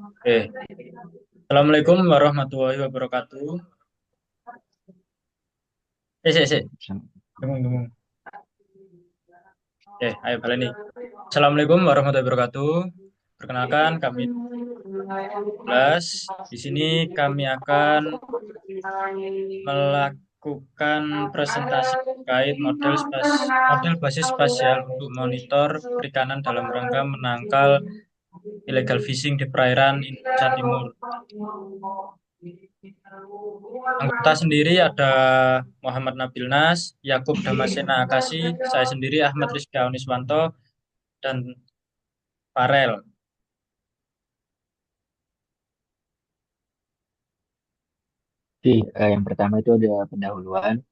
Oke. Assalamualaikum warahmatullahi wabarakatuh. Dengung, dengung. Ayo kalian nih. Assalamualaikum warahmatullahi wabarakatuh. Perkenalkan, kami 12. Di sini kami akan melakukan presentasi terkait model basis spasial untuk monitor perikanan dalam rangka menangkal illegal fishing di perairan Indonesia Timur. Anggota sendiri ada Muhammad Nabil Nas, Yakub Damasena Akasi, saya sendiri Ahmad Rizky Auniswanto, dan Farel. Oke, yang pertama itu ada pendahuluan.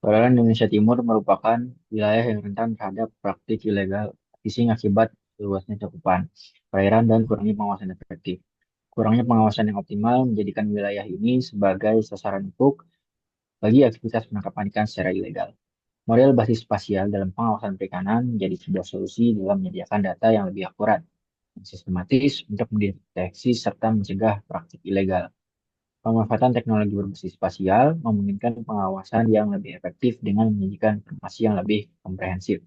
Perairan Indonesia Timur merupakan wilayah yang rentan terhadap praktik ilegal fishing akibat luasnya cakupan perairan dan kurangnya pengawasan efektif. Kurangnya pengawasan yang optimal menjadikan wilayah ini sebagai sasaran empuk bagi aktivitas penangkapan ikan secara ilegal. Model basis spasial dalam pengawasan perikanan menjadi sebuah solusi dalam menyediakan data yang lebih akurat dan sistematis untuk mendeteksi serta mencegah praktik ilegal. Pemanfaatan teknologi berbasis spasial memungkinkan pengawasan yang lebih efektif dengan menyajikan informasi yang lebih komprehensif.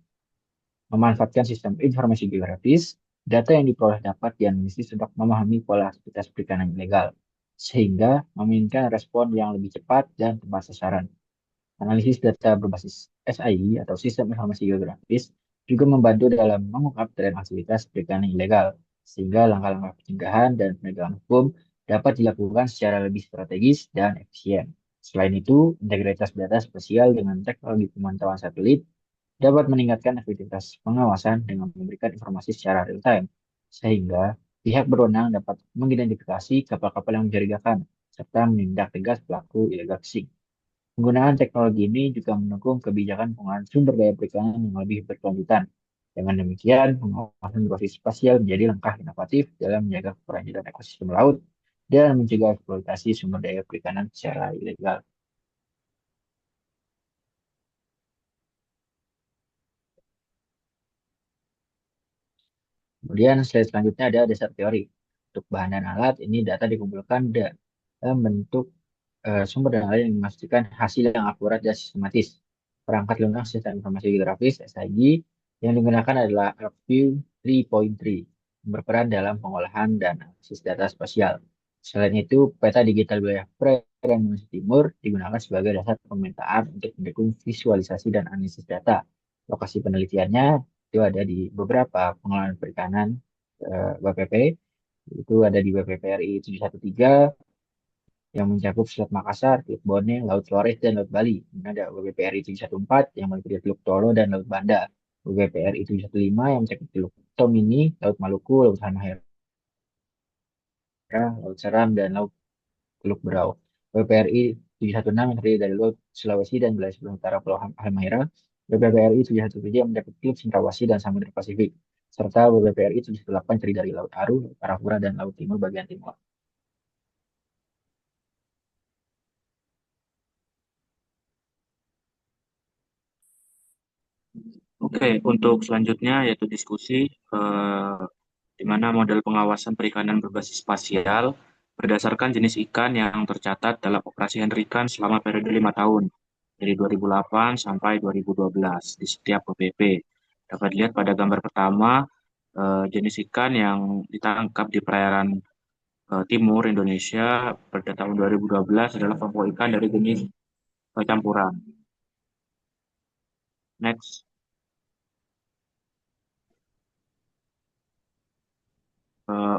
Memanfaatkan sistem informasi geografis, data yang diperoleh dapat dianalisis untuk memahami pola aktivitas perikanan ilegal, sehingga memungkinkan respon yang lebih cepat dan tepat sasaran. Analisis data berbasis SIG atau Sistem Informasi Geografis juga membantu dalam mengungkap tren aktivitas perikanan ilegal, sehingga langkah-langkah pencegahan dan penegakan hukum dapat dilakukan secara lebih strategis dan efisien. Selain itu, integritas data spasial dengan teknologi pemantauan satelit dapat meningkatkan efektivitas pengawasan dengan memberikan informasi secara real-time, sehingga pihak berwenang dapat mengidentifikasi kapal-kapal yang mencurigakan serta menindak tegas pelaku illegal fishing. Penggunaan teknologi ini juga mendukung kebijakan penggunaan sumber daya perikanan yang lebih berkelanjutan. Dengan demikian, pengawasan berbasis spasial menjadi langkah inovatif dalam menjaga keberlanjutan ekosistem laut dan mencegah eksploitasi sumber daya perikanan secara ilegal. Kemudian, slide selanjutnya ada dasar teori. Untuk bahan dan alat, ini data dikumpulkan dalam bentuk sumber dan alat yang memastikan hasil yang akurat dan sistematis. Perangkat lunak sistem informasi geografis (SIG) yang digunakan adalah ArcView 3.3 yang berperan dalam pengolahan dan analisis data spasial. Selain itu, peta digital wilayah perairan Indonesia Timur digunakan sebagai dasar pemetaan untuk mendukung visualisasi dan analisis data. Lokasi penelitiannya itu ada di beberapa pengelolaan perikanan BPP, itu ada di BPPRI 713 yang mencakup Selat Makassar, Teluk Bone, Laut Flores, dan Laut Bali. Kemudian ada WPRI 714 yang meliputi Teluk Tolo dan Laut Banda. WPRI 715 yang mencakup Teluk Tomini, Laut Maluku, Laut Halmahera, Laut Seram, dan Laut Teluk Berau. WPRI 716 yang terdiri dari Laut Sulawesi dan wilayah sebelah utara Pulau Halmahera. WPPRI 717 yang mencakup Teluk Cendrawasih dan Samudra Pasifik. Serta WPPRI 718 terdiri dari Laut Aru, Laut Arafura, dan Laut Timur bagian timur. Oke, untuk selanjutnya yaitu diskusi di mana model pengawasan perikanan berbasis spasial berdasarkan jenis ikan yang tercatat dalam operasi Henrikan selama periode 5 tahun dari 2008 sampai 2012 di setiap OPP. Dapat dilihat pada gambar pertama jenis ikan yang ditangkap di perairan timur Indonesia pada tahun 2012 adalah kelompok ikan dari jenis campuran. Next.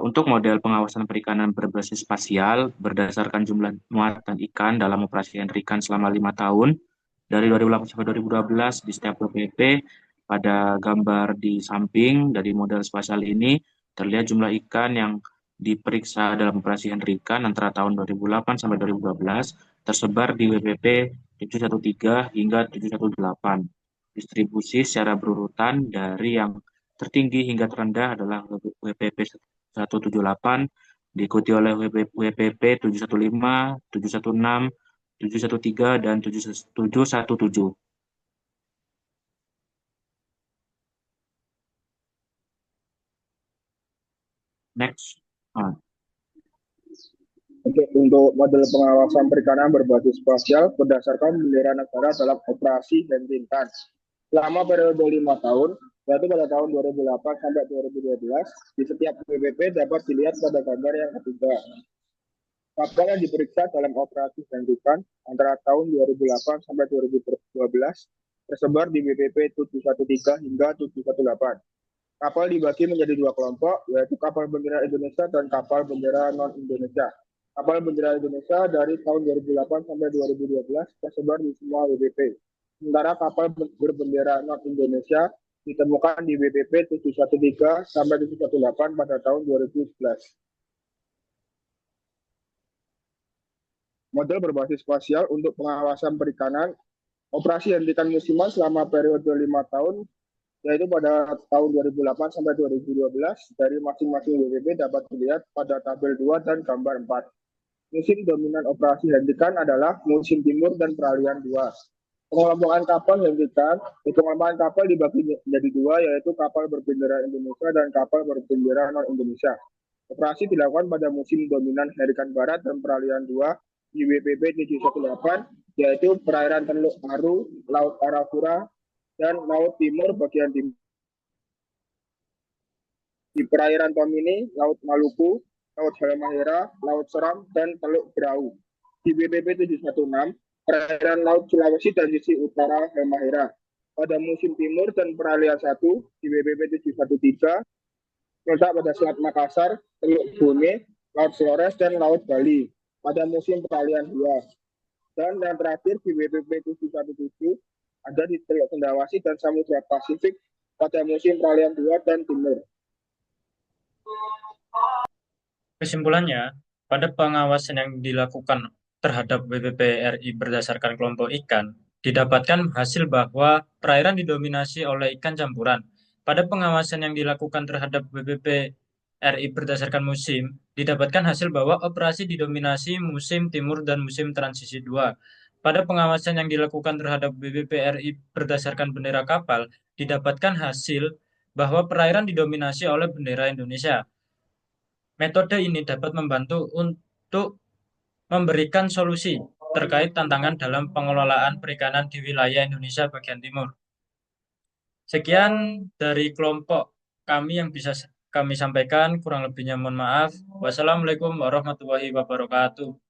Untuk model pengawasan perikanan berbasis spasial berdasarkan jumlah muatan ikan dalam operasi ikan selama 5 tahun dari 2008 sampai 2012 di setiap WPP. Pada gambar di samping dari model spasial ini terlihat jumlah ikan yang diperiksa dalam operasi ikan antara tahun 2008 sampai 2012 tersebar di WPP 713 hingga 718. Distribusi secara berurutan dari yang tertinggi hingga terendah adalah WPP 178, diikuti oleh WPP 715, 716, 713, dan 717. Next. Ah. Untuk model pengawasan perikanan berbasis spasial berdasarkan bendera negara dalam operasi hentikan selama periode 5 tahun, yaitu pada tahun 2008 sampai 2012, di setiap BPP dapat dilihat pada gambar yang ketiga. Kapal yang diperiksa dalam operasi hentikan antara tahun 2008 sampai 2012 tersebar di BPP 713 hingga 718. Kapal dibagi menjadi dua kelompok, yaitu kapal bendera Indonesia dan kapal bendera non-Indonesia. Kapal bendera Indonesia dari tahun 2008 sampai 2012 tersebar di semua WBP. Sementara kapal berbendera non-Indonesia ditemukan di WBP 713 sampai 718 pada tahun 2011. Model berbasis spasial untuk pengawasan perikanan, operasi hentikan musiman selama periode 5 tahun, yaitu pada tahun 2008 sampai 2012 dari masing-masing WBP dapat dilihat pada tabel 2 dan gambar 4. Musim dominan operasi hentikan adalah musim timur dan peralihan 2. Pengelompokan kapal hentikan, pengelompokan kapal dibagi menjadi dua, yaitu kapal berbendera Indonesia dan kapal berbendera non-Indonesia. Operasi dilakukan pada musim dominan hentikan barat dan peralihan 2 di WPP 718, yaitu perairan Teluk Aru, Laut Arafura, dan Laut Timur bagian timur. Di perairan Tomini, Laut Maluku, Laut Halmahera, Laut Seram, dan Teluk Berau. Di WPP 716, perairan Laut Sulawesi dan sisi utara Halmahera. Pada musim timur dan peralihan 1 di WPP 713, terletak pada Selat Makassar, Teluk Bone, Laut Flores, dan Laut Bali. Pada musim peralihan 2. Dan yang terakhir di WPP 717 ada di Teluk Cendrawasih dan Samudra Pasifik pada musim peralihan 2 dan timur. Kesimpulannya, pada pengawasan yang dilakukan terhadap WPP RI berdasarkan kelompok ikan, didapatkan hasil bahwa perairan didominasi oleh ikan campuran. Pada pengawasan yang dilakukan terhadap WPP RI berdasarkan musim, didapatkan hasil bahwa operasi didominasi musim timur dan musim transisi 2. Pada pengawasan yang dilakukan terhadap WPP RI berdasarkan bendera kapal, didapatkan hasil bahwa perairan didominasi oleh bendera Indonesia. Metode ini dapat membantu untuk memberikan solusi terkait tantangan dalam pengelolaan perikanan di wilayah Indonesia bagian timur. Sekian dari kelompok kami yang bisa kami sampaikan, kurang lebihnya mohon maaf. Wassalamualaikum warahmatullahi wabarakatuh.